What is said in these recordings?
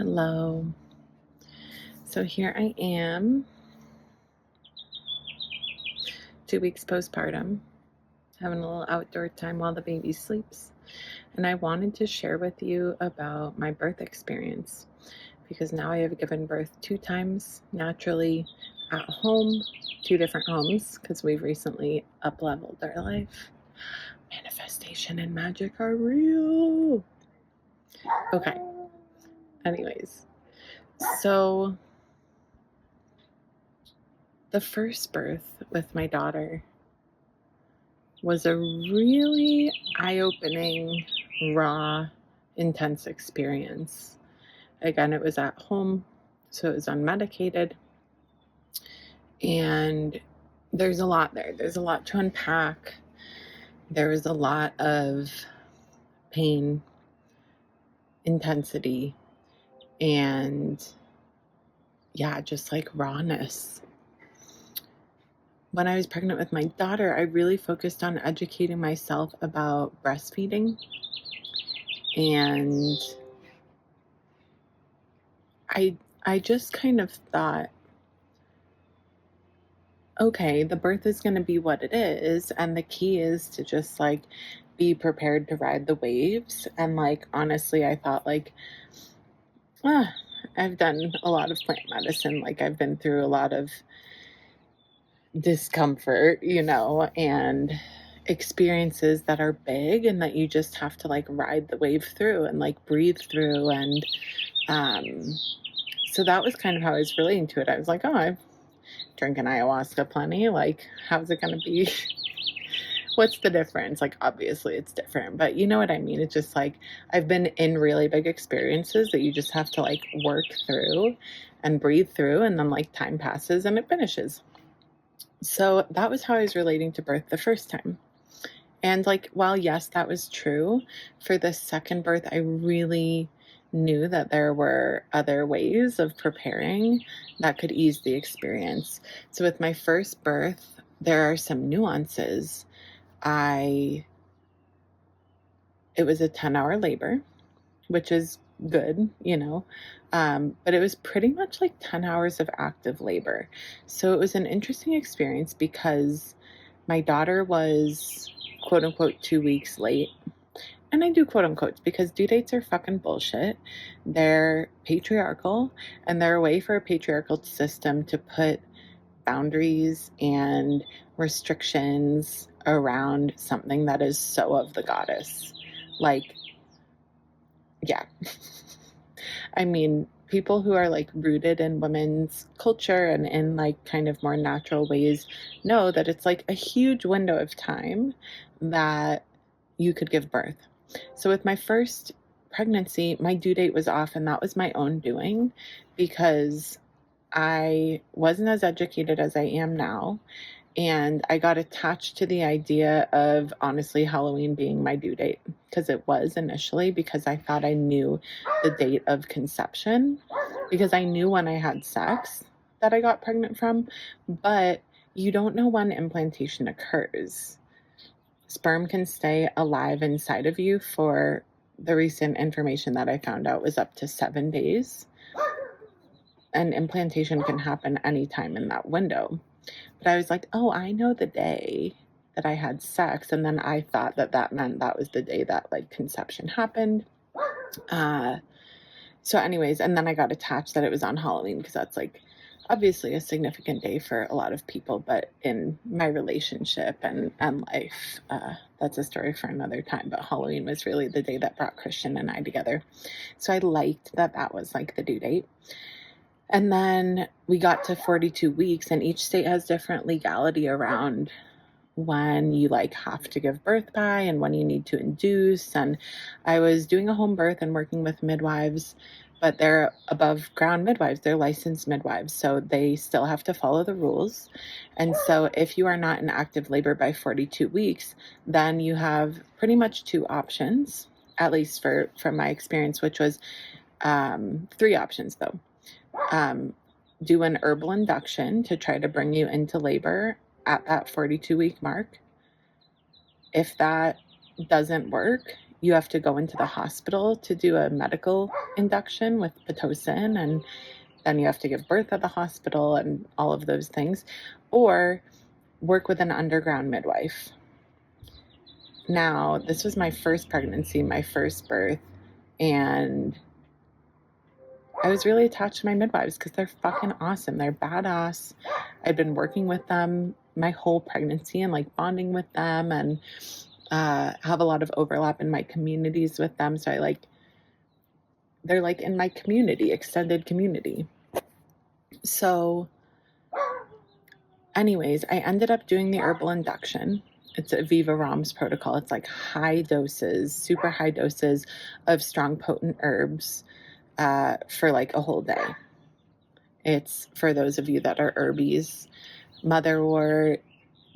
Hello. So here I am, 2 weeks postpartum, having a little outdoor time while the baby sleeps. And I wanted to share with you about my birth experience because now I have given birth 2 times naturally at home, 2 different homes because we've recently up-leveled our life. Manifestation and magic are real. Okay. Anyways, so the first birth with my daughter was a really eye-opening, raw, intense experience. Again, it was at home, so it was unmedicated. And there's a lot there. There's a lot to unpack. There was a lot of pain, intensity, and just like rawness. When I was pregnant with my daughter, I really focused on educating myself about breastfeeding. And I just kind of thought, okay, the birth is going to be what it is. And the key is to just like be prepared to ride the waves. And like, honestly, I thought like, I've done a lot of plant medicine. Like I've been through a lot of discomfort, and experiences that are big and that you just have to like ride the wave through and like breathe through. And so that was kind of how I was relating to it. I was like, oh, I've drinking ayahuasca plenty. Like, how's it going to be? What's the difference? Like, obviously it's different, but you know what I mean? It's just like, I've been in really big experiences that you just have to like work through and breathe through. And then like time passes and it finishes. So that was how I was relating to birth the first time. And like, while yes, that was true, for the second birth, I really knew that there were other ways of preparing that could ease the experience. So with my first birth, there are some nuances. It was a 10-hour labor, which is good, but it was pretty much like 10 hours of active labor. So it was an interesting experience because my daughter was quote unquote 2 weeks late. And I do quote unquote because due dates are fucking bullshit. They're patriarchal, and they're a way for a patriarchal system to put boundaries and restrictions around something that is so of the goddess. Like, yeah. I mean, people who are like rooted in women's culture and in like kind of more natural ways know that it's like a huge window of time that you could give birth. So with my first pregnancy, my due date was off, and that was my own doing because I wasn't as educated as I am now. And I got attached to the idea of honestly Halloween being my due date, because it was initially, because I thought I knew the date of conception, because I knew when I had sex that I got pregnant from, but you don't know when implantation occurs. Sperm can stay alive inside of you for, the recent information that I found out was up to 7 days. And implantation can happen anytime in that window. But I was like, oh, I know the day that I had sex. And then I thought that that meant that was the day that like conception happened. So anyways, and then I got attached that it was on Halloween because that's like obviously a significant day for a lot of people, but in my relationship and life, that's a story for another time. But Halloween was really the day that brought Christian and I together. So I liked that that was like the due date. And then we got to 42 weeks, and each state has different legality around when you like have to give birth by and when you need to induce. And I was doing a home birth and working with midwives, but they're above ground midwives. They're licensed midwives, so they still have to follow the rules. And so if you are not in active labor by 42 weeks, then you have pretty much 2 options, at least from my experience, which was 3 options though. Do an herbal induction to try to bring you into labor at that 42-week mark. If that doesn't work, you have to go into the hospital to do a medical induction with Pitocin, and then you have to give birth at the hospital and all of those things, or work with an underground midwife. Now, this was my first pregnancy, my first birth, and I was really attached to my midwives because they're fucking awesome. They're badass. I'd been working with them my whole pregnancy and like bonding with them, and have a lot of overlap in my communities with them. So they're like in my community, extended community. So anyways, I ended up doing the herbal induction. It's a Viva Roms protocol. It's like high doses, super high doses of strong, potent herbs for like a whole day. It's for those of you that are herbies, motherwort,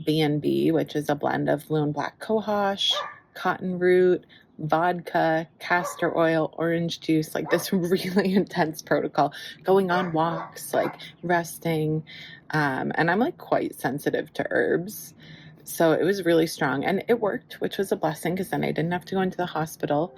B&B, which is a blend of blue and black cohosh, cotton root, vodka, castor oil, orange juice, like this really intense protocol, going on walks, like resting. And I'm like quite sensitive to herbs. So it was really strong and it worked, which was a blessing because then I didn't have to go into the hospital.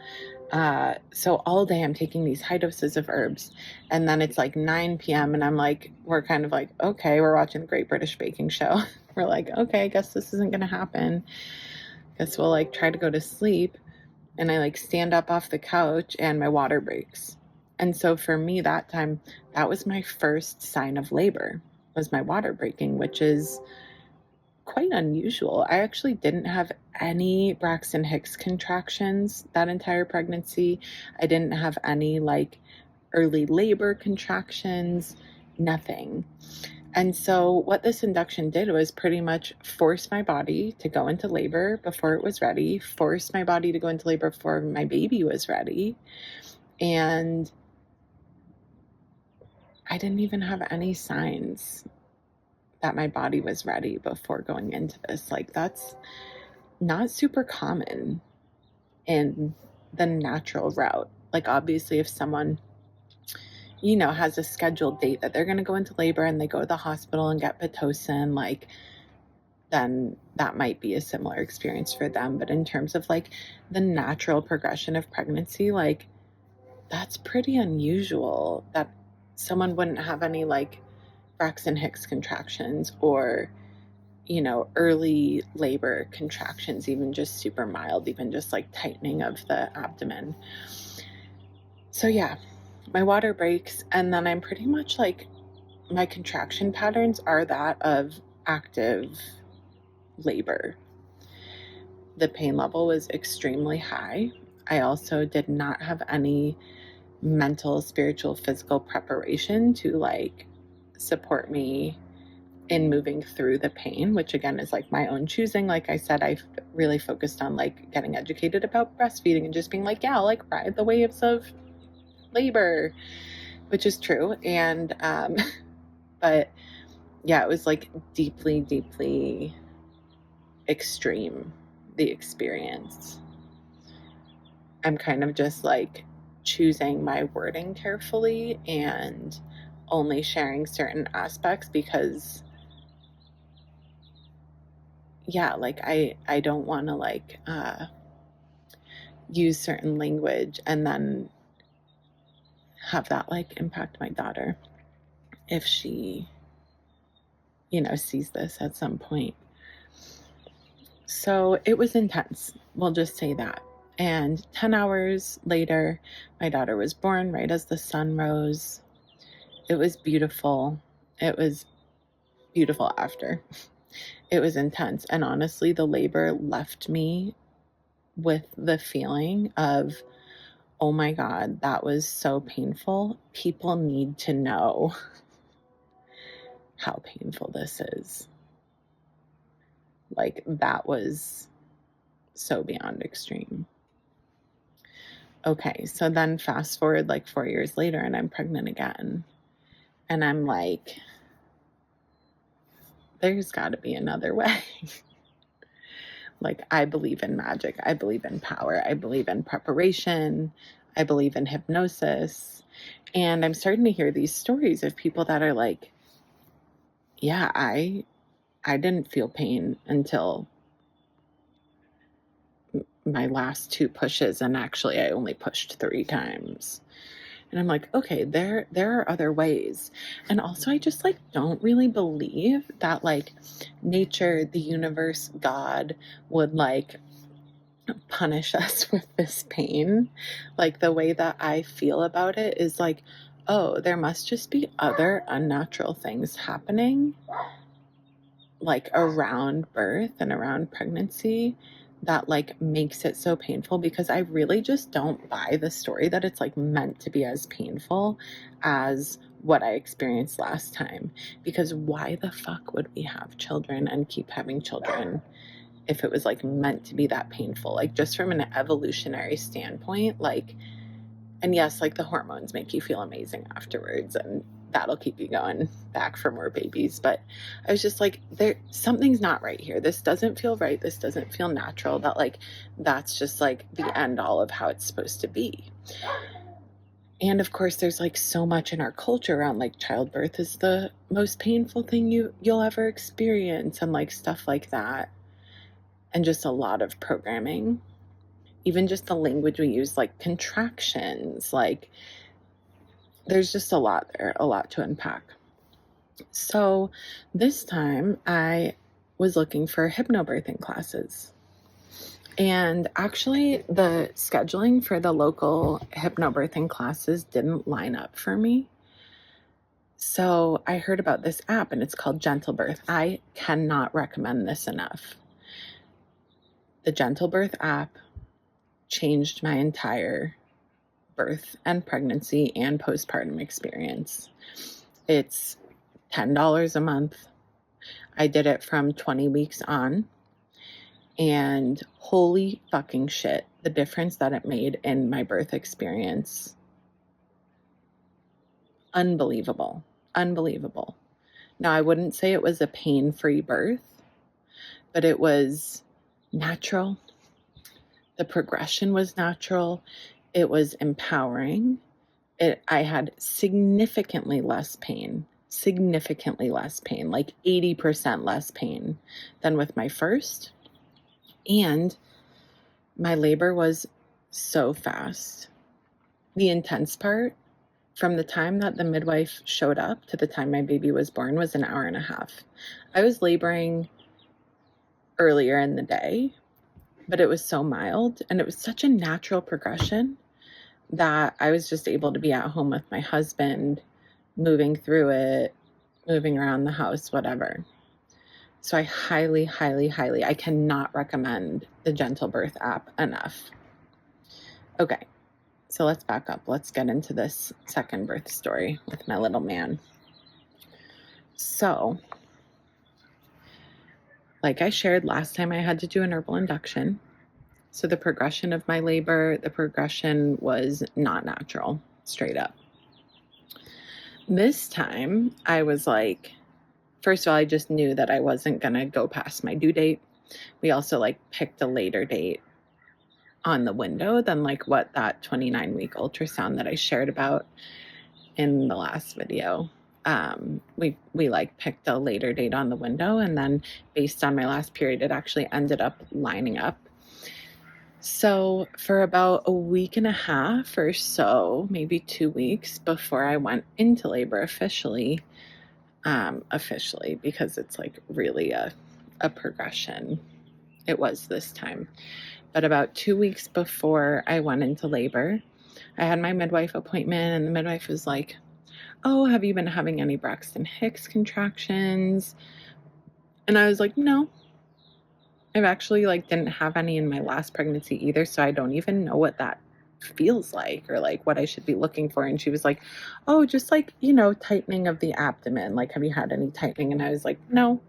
So all day I'm taking these high doses of herbs, and then it's like 9 p.m. and I'm like, we're kind of like, okay, we're watching the Great British Baking Show. We're like, okay, I guess this isn't going to happen. Guess we'll like try to go to sleep. And I like stand up off the couch and my water breaks. And so for me that time, that was my first sign of labor, was my water breaking, which is quite unusual. I actually didn't have any Braxton Hicks contractions that entire pregnancy. I didn't have any like early labor contractions, nothing. And so what this induction did was pretty much force my body to go into labor before it was ready, force my body to go into labor before my baby was ready. And I didn't even have any signs that my body was ready before going into this. Like, that's not super common in the natural route. Like, obviously, if someone, you know, has a scheduled date that they're going to go into labor and they go to the hospital and get Pitocin, like, then that might be a similar experience for them. But in terms of like the natural progression of pregnancy, like, that's pretty unusual that someone wouldn't have any like Braxton Hicks contractions or, you know, early labor contractions, even just super mild, even just like tightening of the abdomen. So yeah, my water breaks, and then I'm pretty much like, my contraction patterns are that of active labor. The pain level was extremely high. I also did not have any mental, spiritual, physical preparation to like support me in moving through the pain, which again is like my own choosing. Like I said, I really focused on like getting educated about breastfeeding and just being like, yeah, I'll like ride the waves of labor, which is true. And but yeah, it was like deeply, deeply extreme, the experience. I'm kind of just like choosing my wording carefully and only sharing certain aspects because yeah, like I don't want to like use certain language and then have that like impact my daughter if she, you know, sees this at some point. So it was intense. We'll just say that. And 10 hours later, my daughter was born right as the sun rose. It was beautiful. It was beautiful after. It was intense. And honestly, the labor left me with the feeling of, oh my God, that was so painful. People need to know how painful this is. Like, that was so beyond extreme. Okay, so then fast forward like 4 years later and I'm pregnant again. And I'm like, there's got to be another way. Like, I believe in magic. I believe in power. I believe in preparation. I believe in hypnosis. And I'm starting to hear these stories of people that are like, yeah, I didn't feel pain until my last 2 pushes, and actually I only pushed 3 times. And I'm like, okay, there are other ways. And also I just like don't really believe that like nature, the universe, God would like punish us with this pain. Like the way that I feel about it is like, oh, there must just be other unnatural things happening like around birth and around pregnancy that like makes it so painful, because I really just don't buy the story that it's like meant to be as painful as what I experienced last time. Because why the fuck would we have children and keep having children if it was like meant to be that painful? Like just from an evolutionary standpoint, like, and yes, like the hormones make you feel amazing afterwards and that'll keep you going back for more babies. But I was just like, something's not right here. This doesn't feel right. This doesn't feel natural. That like, that's just like the end all of how it's supposed to be. And of course, there's like so much in our culture around like childbirth is the most painful thing you'll ever experience, and like stuff like that. And just a lot of programming, even just the language we use, like contractions, like there's just a lot there, a lot to unpack. So this time I was looking for hypno-birthing classes. And actually the scheduling for the local hypno-birthing classes didn't line up for me. So I heard about this app and it's called Gentle Birth. I cannot recommend this enough. The Gentle Birth app changed my entire birth and pregnancy and postpartum experience. It's $10 a month. I did it from 20 weeks on, and holy fucking shit, the difference that it made in my birth experience. Unbelievable. Unbelievable. Now, I wouldn't say it was a pain-free birth, but it was natural. The progression was natural. It was empowering. I had significantly less pain, like 80% less pain than with my first. And my labor was so fast. The intense part, from the time that the midwife showed up to the time my baby was born, was an hour and a half. I was laboring earlier in the day, but it was so mild and it was such a natural progression that I was just able to be at home with my husband, moving through it, moving around the house, whatever. So I highly, highly, highly, I cannot recommend the Gentle Birth app enough. Okay, so let's back up. Let's get into this second birth story with my little man. So, like I shared last time, I had to do an herbal induction. So the progression of my labor, the progression was not natural, straight up. This time, I was like, first of all, I just knew that I wasn't going to go past my due date. We also like picked a later date on the window than like what that 29-week ultrasound that I shared about in the last video. We like picked a later date on the window, and then based on my last period, it actually ended up lining up. So for about a week and a half or so, maybe 2 weeks before I went into labor officially, because it's like really a progression. It was this time. But about 2 weeks before I went into labor, I had my midwife appointment, and the midwife was like, oh, have you been having any Braxton Hicks contractions? And I was like, no. I've actually like didn't have any in my last pregnancy either, so I don't even know what that feels like or like what I should be looking for. And she was like, oh, just like, tightening of the abdomen. Like, have you had any tightening? And I was like, no.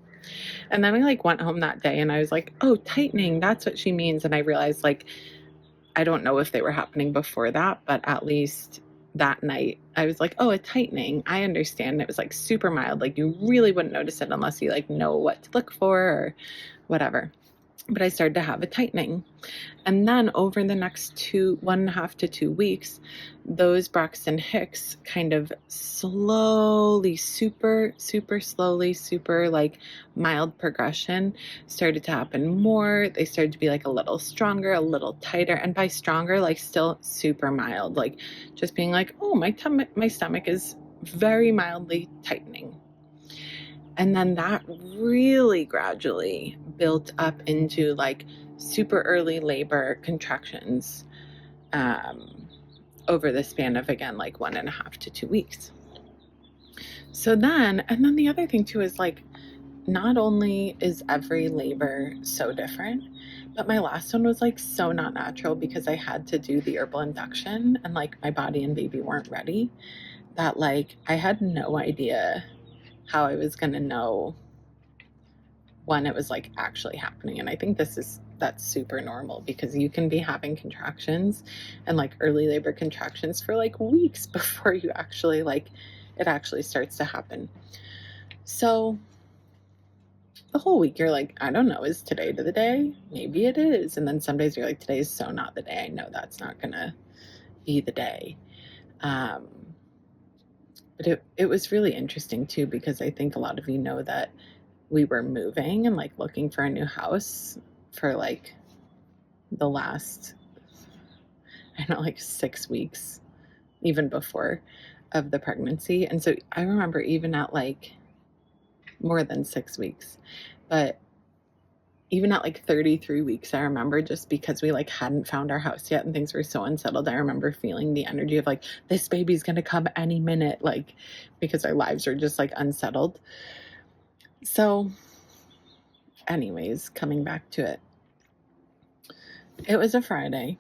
And then I like went home that day and I was like, oh, tightening, that's what she means. And I realized like, I don't know if they were happening before that, but at least that night I was like, oh, a tightening. I understand. It was like super mild. Like you really wouldn't notice it unless you like know what to look for or whatever. but I started to have a tightening. And then over the next 1.5 to 2 weeks, those Braxton Hicks kind of slowly, super, super slowly, super like mild progression started to happen more. They started to be like a little stronger, a little tighter. And by stronger, like still super mild, like just being like, oh, my stomach is very mildly tightening. And then that really gradually built up into like super early labor contractions over the span of, again, like 1.5 to 2 weeks. So then, and then the other thing too is like, not only is every labor so different, but my last one was like so not natural because I had to do the herbal induction and like my body and baby weren't ready, that like I had no idea how I was going to know when it was like actually happening. And I think that's super normal because you can be having contractions and like early labor contractions for like weeks before you actually like it actually starts to happen. So the whole week you're like, I don't know, is today the day? Maybe it is. And then some days you're like, today is so not the day. I know that's not gonna be the day. But it was really interesting too, because I think a lot of you know that we were moving and like looking for a new house for like the last, I don't know, like 6 weeks, even before of the pregnancy. And so I remember even at like more than 6 weeks, but even at like 33 weeks, I remember, just because we like hadn't found our house yet and things were so unsettled, I remember feeling the energy of like, this baby's gonna come any minute, like, because our lives are just like unsettled. So anyways, coming back to it, it was a Friday.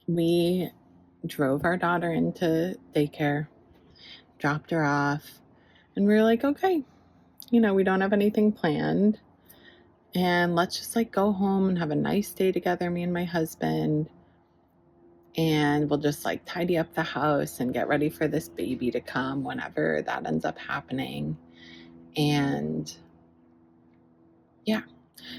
We drove our daughter into daycare, dropped her off, and we were like, okay, we don't have anything planned, and let's just like go home and have a nice day together, me and my husband, and we'll just like tidy up the house and get ready for this baby to come whenever that ends up happening. And yeah,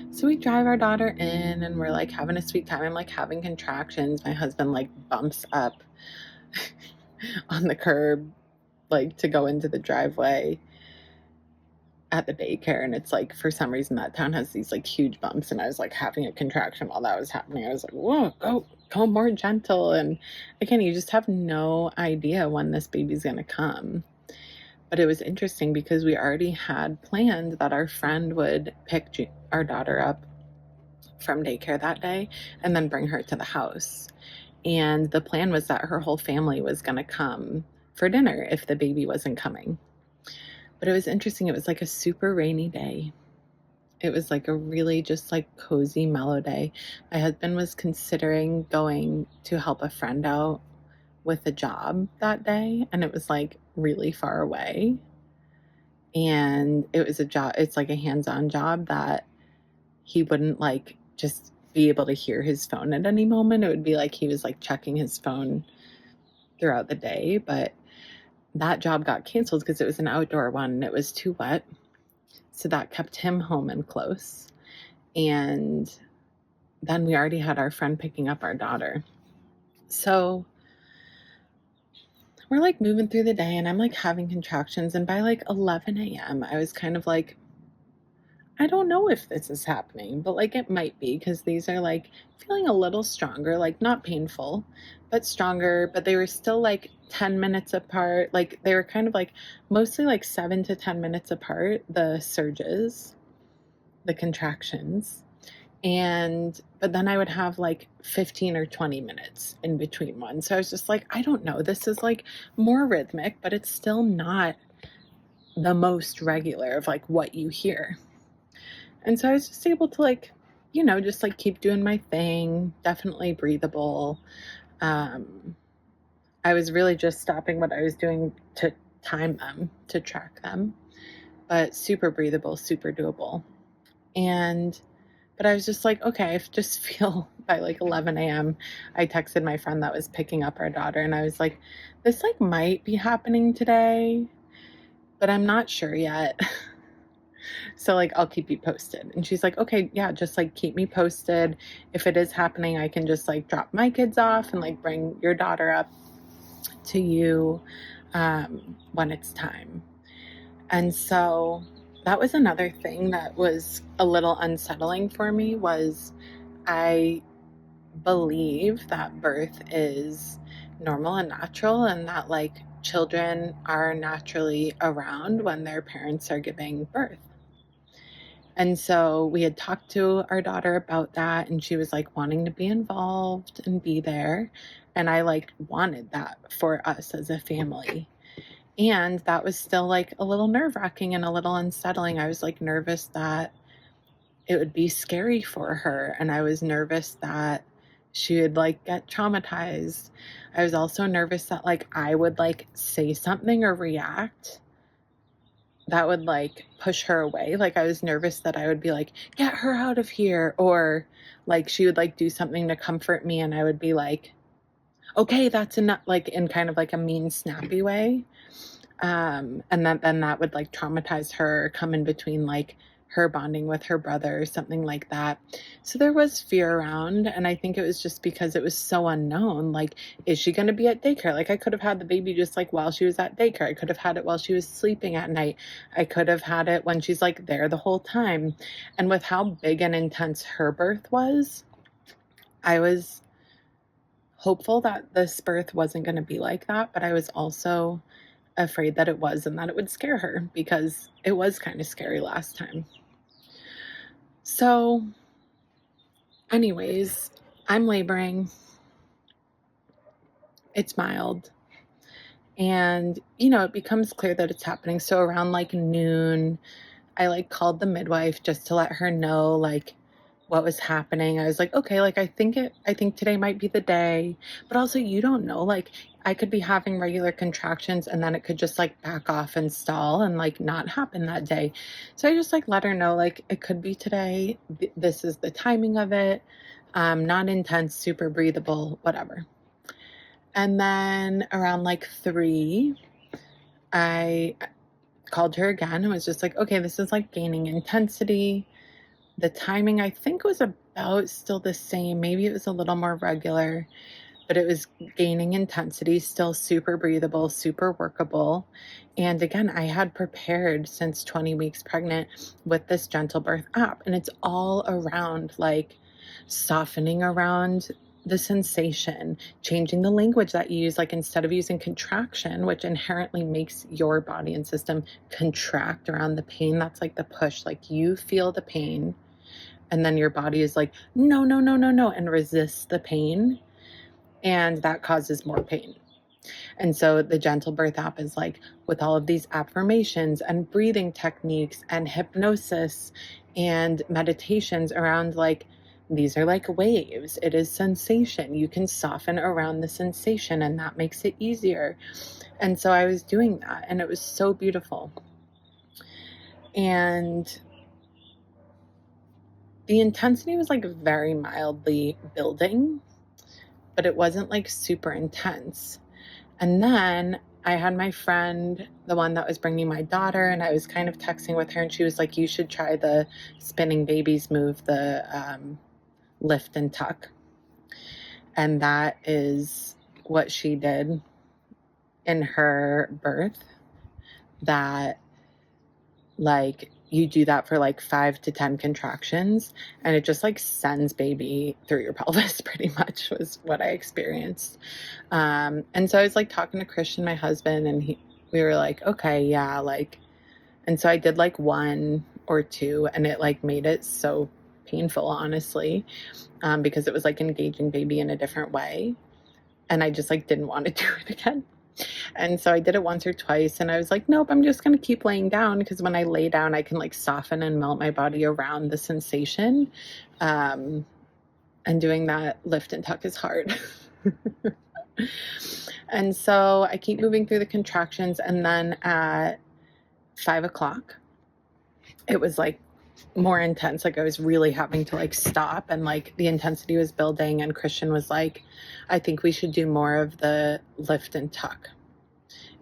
so we drive our daughter in and we're like having a sweet time. I'm like having contractions. My husband like bumps up on the curb like to go into the driveway at the daycare, and it's like, for some reason that town has these like huge bumps, and I was like having a contraction while that was happening. I was like, whoa, go more gentle. And again, you just have no idea when this baby's gonna come. But it was interesting because we already had planned that our friend would pick our daughter up from daycare that day and then bring her to the house. And the plan was that her whole family was gonna come for dinner if the baby wasn't coming. But it was interesting. It was like a super rainy day. It was like a really just like cozy, mellow day. My husband was considering going to help a friend out with a job that day, and it was like really far away. And it was a job, it's like a hands-on job that he wouldn't like just be able to hear his phone at any moment. It would be like he was like checking his phone throughout the day. But that job got canceled because it was an outdoor one and it was too wet. So that kept him home and close. And then we already had our friend picking up our daughter. So we're like moving through the day and I'm like having contractions. And by like 11 a.m., I was kind of like, I don't know if this is happening, but like it might be, because these are like feeling a little stronger, like not painful, but stronger. But they were still like 10 minutes apart. Like they were kind of like mostly like 7 to 10 minutes apart, the surges, the contractions. But then I would have like 15 or 20 minutes in between one. So I was just like, I don't know. This is like more rhythmic, but it's still not the most regular of like what you hear. And so I was just able to like, just like keep doing my thing, definitely breathable. I was really just stopping what I was doing to time them, to track them, but super breathable, super doable. But I was just like, okay, I just feel by like 11 a.m., I texted my friend that was picking up our daughter, and I was like, this like might be happening today, but I'm not sure yet. So like, I'll keep you posted. And she's like, okay, yeah, just like keep me posted. If it is happening, I can just like drop my kids off and like bring your daughter up to you when it's time. And so that was another thing that was a little unsettling for me, was I believe that birth is normal and natural, and that like children are naturally around when their parents are giving birth. And so we had talked to our daughter about that, and she was like wanting to be involved and be there. And I like wanted that for us as a family. And that was still like a little nerve-wracking and a little unsettling. I was like nervous that it would be scary for her. And I was nervous that she would like get traumatized. I was also nervous that like I would like say something or react that would like push her away. Like I was nervous that I would be like, get her out of here. Or like she would like do something to comfort me and I would be like, okay, that's enough, like in kind of like a mean, snappy way. And then that would like traumatize her, come in between like her bonding with her brother or something like that. So there was fear around, and I think it was just because it was so unknown. Like, is she going to be at daycare? Like I could have had the baby just like while she was at daycare. I could have had it while she was sleeping at night. I could have had it when she's like there the whole time. And with how big and intense her birth was, I was hopeful that this birth wasn't going to be like that, but I was also afraid that it was, and that it would scare her, because it was kind of scary last time. So anyways, I'm laboring. It's mild. And, it becomes clear that it's happening. So around like noon, I like called the midwife just to let her know like what was happening. I was like, okay, like I think today might be the day, but also you don't know, like I could be having regular contractions and then it could just like back off and stall and like not happen that day. So I just like let her know like it could be today. This is the timing of it. Not intense, super breathable, whatever. And then around like 3, I called her again and was just like, okay, this is like gaining intensity. The timing, I think, was about still the same. Maybe it was a little more regular, but it was gaining intensity, still super breathable, super workable. And again, I had prepared since 20 weeks pregnant with this gentle birth app, and it's all around like softening around the sensation, changing the language that you use, like instead of using contraction, which inherently makes your body and system contract around the pain, that's like the push, like you feel the pain and then your body is like, no, no, no, no, no, and resists the pain, and that causes more pain. And so the gentle birth app is like with all of these affirmations and breathing techniques and hypnosis and meditations around like, these are like waves. It is sensation. You can soften around the sensation, and that makes it easier. And so I was doing that, and it was so beautiful. And the intensity was like very mildly building, but it wasn't like super intense. And then I had my friend, the one that was bringing my daughter, and I was kind of texting with her, and she was like, you should try the spinning babies move, the lift and tuck. And that is what she did in her birth, that like you do that for like 5 to 10 contractions, and it just like sends baby through your pelvis, pretty much was what I experienced. And so I was like talking to Christian, my husband, and we were like, okay, yeah, like, and so I did like 1 or 2, and it like made it so painful, honestly, because it was like engaging baby in a different way. And I just like didn't want to do it again. And so I did it once or twice, and I was like, nope, I'm just going to keep laying down, because when I lay down, I can like soften and melt my body around the sensation. And doing that lift and tuck is hard. And so I keep moving through the contractions, and then at 5 o'clock, it was like more intense. Like I was really having to like stop, and like the intensity was building, and Christian was like, I think we should do more of the lift and tuck.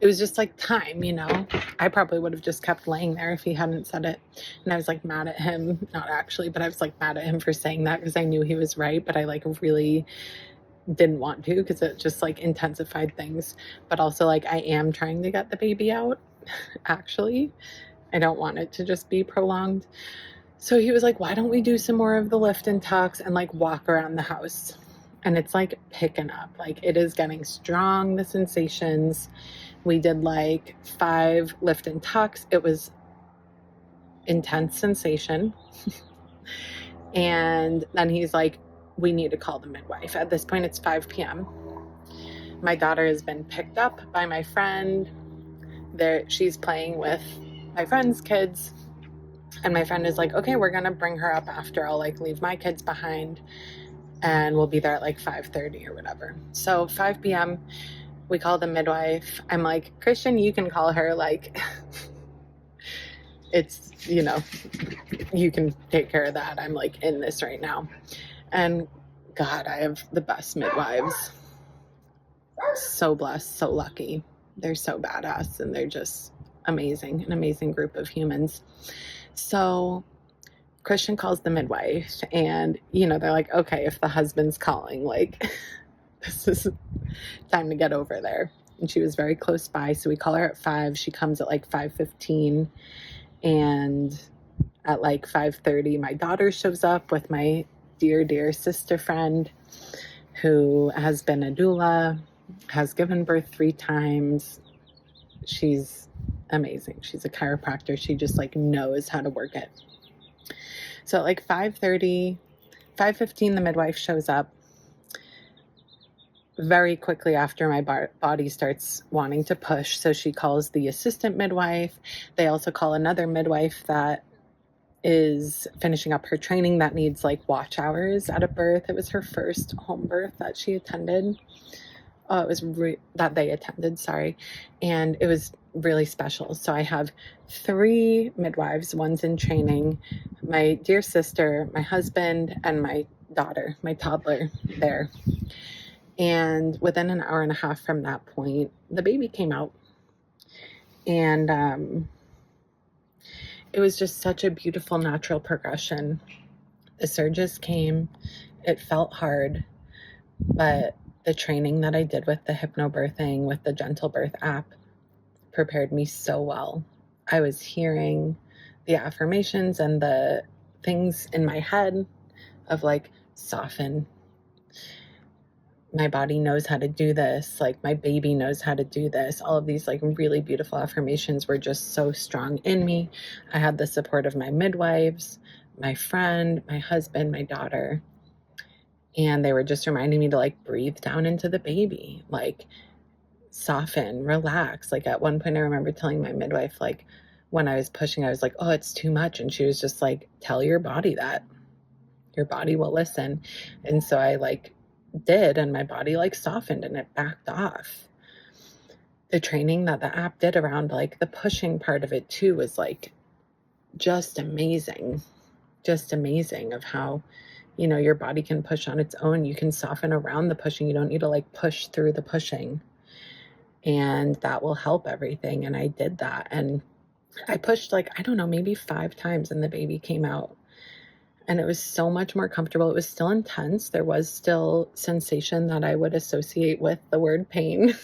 it was just like time, you know. I probably would have just kept laying there if he hadn't said it. And I was like mad at him, not actually, but I was like mad at him for saying that because I knew he was right, but I like really didn't want to because it just like intensified things. But also like I am trying to get the baby out, actually. I don't want it to just be prolonged. So he was like, why don't we do some more of the lift and tucks and like walk around the house? And it's like picking up, like it is getting strong, the sensations. We did like 5 lift and tucks. It was intense sensation. And then he's like, we need to call the midwife. At this point, it's 5 p.m. My daughter has been picked up by my friend. She's playing with my friend's kids. And my friend is like, okay, we're going to bring her up after. I'll like leave my kids behind and we'll be there at like 5:30 or whatever. So 5 p.m., we call the midwife. I'm like, Christian, you can call her. Like, it's, you know, you can take care of that. I'm like in this right now. And God, I have the best midwives. So blessed, so lucky. They're so badass and they're just amazing, an amazing group of humans. So Christian calls the midwife and, you know, they're like, okay, if the husband's calling, like, this is time to get over there. And she was very close by. So we call her at 5. She comes at like 5:15. And at like 5:30, my daughter shows up with my dear, dear sister friend who has been a doula, has given birth 3 times. She's amazing. She's a chiropractor. She just like knows how to work it. So at like 5:30, 5:15, the midwife shows up. Very quickly after, my body starts wanting to push. So she calls the assistant midwife. They also call another midwife that is finishing up her training that needs like watch hours at a birth. It was her first home birth that she attended. It was that they attended, sorry. And it was really special. So I have 3 midwives, one's in training, my dear sister, my husband, and my daughter, my toddler there. And within an hour and a half from that point, the baby came out. And it was just such a beautiful natural progression. The surges came. It felt hard, but the training that I did with the Hypno-birthing, with the Gentle Birth app, prepared me so well. I was hearing the affirmations and the things in my head of like, soften. My body knows how to do this. Like, my baby knows how to do this. All of these like really beautiful affirmations were just so strong in me. I had the support of my midwives, my friend, my husband, my daughter. And they were just reminding me to like breathe down into the baby, like soften, relax. Like at one point I remember telling my midwife, like when I was pushing, I was like, oh, it's too much. And she was just like, tell your body that. Your body will listen. And so I like did, and my body like softened and it backed off. The training that the app did around like the pushing part of it too was like just amazing of how, you know, your body can push on its own. You can soften around the pushing. You don't need to like push through the pushing, and that will help everything. And I did that, and I pushed like, I don't know, maybe 5 times, and the baby came out. And it was so much more comfortable. It was still intense. There was still sensation that I would associate with the word pain.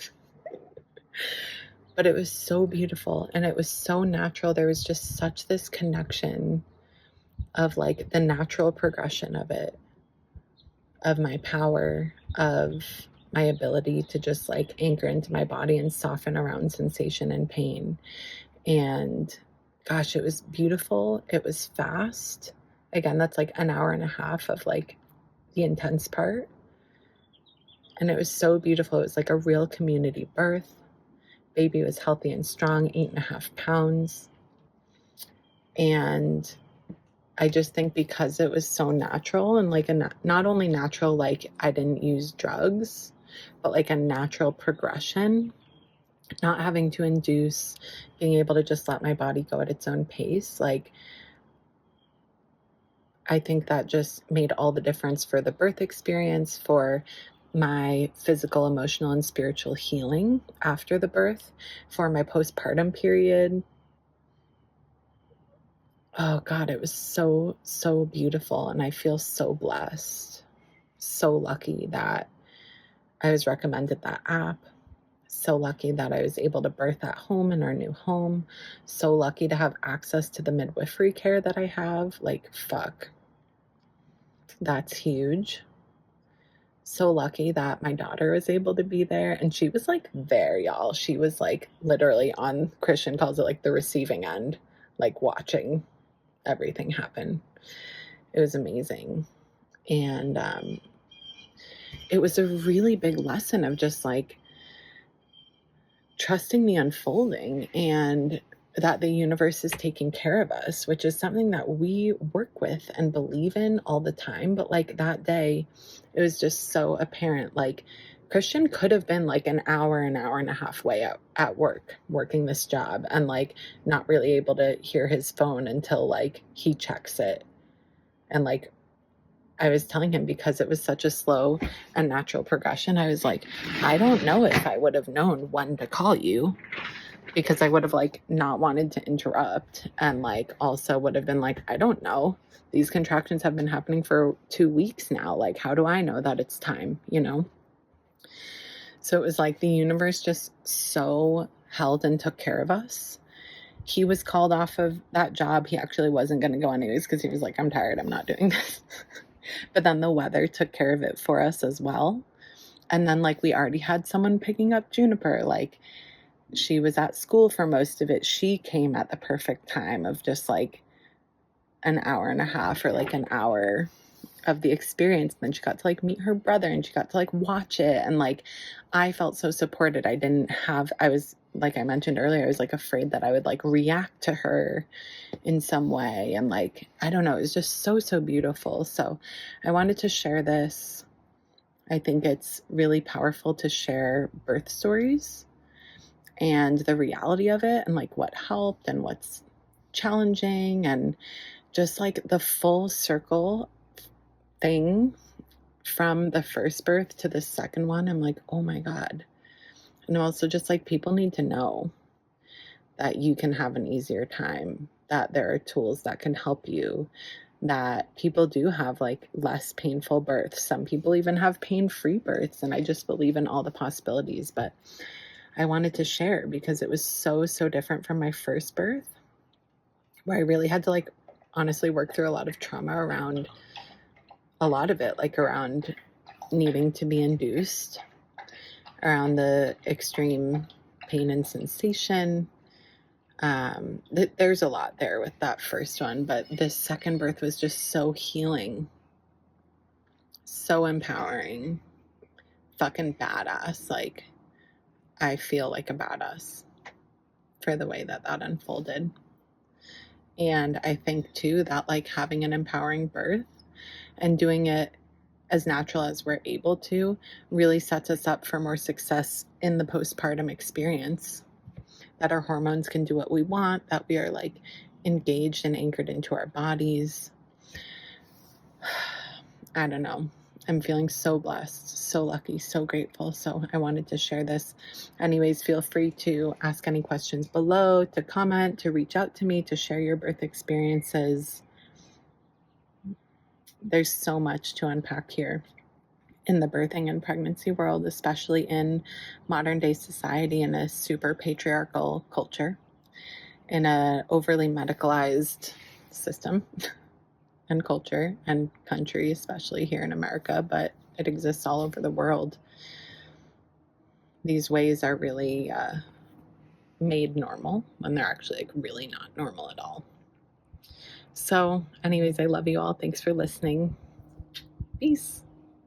But it was so beautiful and it was so natural. There was just such this connection of like the natural progression of it, of my power, of my ability to just like anchor into my body and soften around sensation and pain. And gosh, it was beautiful. It was fast. Again, that's like an hour and a half of like the intense part. And it was so beautiful. It was like a real community birth. Baby was healthy and strong, 8.5 pounds. And I just think because it was so natural and like not only natural, like I didn't use drugs, but like a natural progression, not having to induce, being able to just let my body go at its own pace. Like, I think that just made all the difference for the birth experience, for my physical, emotional, and spiritual healing after the birth for my postpartum period. Oh God, it was so, so beautiful. And I feel so blessed, so lucky that I was recommended that app. So lucky that I was able to birth at home in our new home. So lucky to have access to the midwifery care that I have. Like, fuck. That's huge. So lucky that my daughter was able to be there. And she was like there, y'all. She was like literally on, Christian calls it like the receiving end, like watching everything happen. It was amazing. And it was a really big lesson of just like trusting the unfolding and that the universe is taking care of us, which is something that we work with and believe in all the time. But like that day, it was just so apparent. Like Christian could have been like an hour and a half way out at work, working this job and like not really able to hear his phone until like he checks it. And like I was telling him, because it was such a slow and natural progression, I was like, I don't know if I would have known when to call you, because I would have like not wanted to interrupt, and like also would have been like, I don't know. These contractions have been happening for 2 weeks now. Like, how do I know that it's time, you know? So it was like the universe just so held and took care of us. He was called off of that job. He actually wasn't going to go anyways because he was like, I'm tired. I'm not doing this. But then the weather took care of it for us as well. And then like we already had someone picking up Juniper. Like she was at school for most of it. She came at the perfect time of just like an hour and a half or like an hour of the experience. And then she got to like meet her brother and she got to like watch it. And like, I felt so supported. I was, like I mentioned earlier, I was like afraid that I would like react to her in some way. And like, I don't know, it was just so, so beautiful. So I wanted to share this. I think it's really powerful to share birth stories and the reality of it and like what helped and what's challenging and just like the full circle thing from the first birth to the second one. I'm like, oh my God. And also just like people need to know that you can have an easier time, that there are tools that can help you, that people do have like less painful births. Some people even have pain-free births. And I just believe in all the possibilities. But I wanted to share because it was so, so different from my first birth, where I really had to like honestly work through a lot of trauma around a lot of it, like around needing to be induced, around the extreme pain and sensation. There's a lot there with that first one, but this second birth was just so healing, so empowering, fucking badass. Like, I feel like a badass for the way that that unfolded. And I think too that like having an empowering birth and doing it as natural as we're able to really sets us up for more success in the postpartum experience, that our hormones can do what we want, that we are like engaged and anchored into our bodies. I don't know. I'm feeling so blessed, so lucky, so grateful. So I wanted to share this. Anyways, feel free to ask any questions below, to comment, to reach out to me, to share your birth experiences. There's so much to unpack here in the birthing and pregnancy world, especially in modern day society, in a super patriarchal culture, in a overly medicalized system and culture and country, especially here in America, but it exists all over the world. These ways are really made normal when they're actually like really not normal at all. So anyways, I love you all. Thanks for listening. Peace.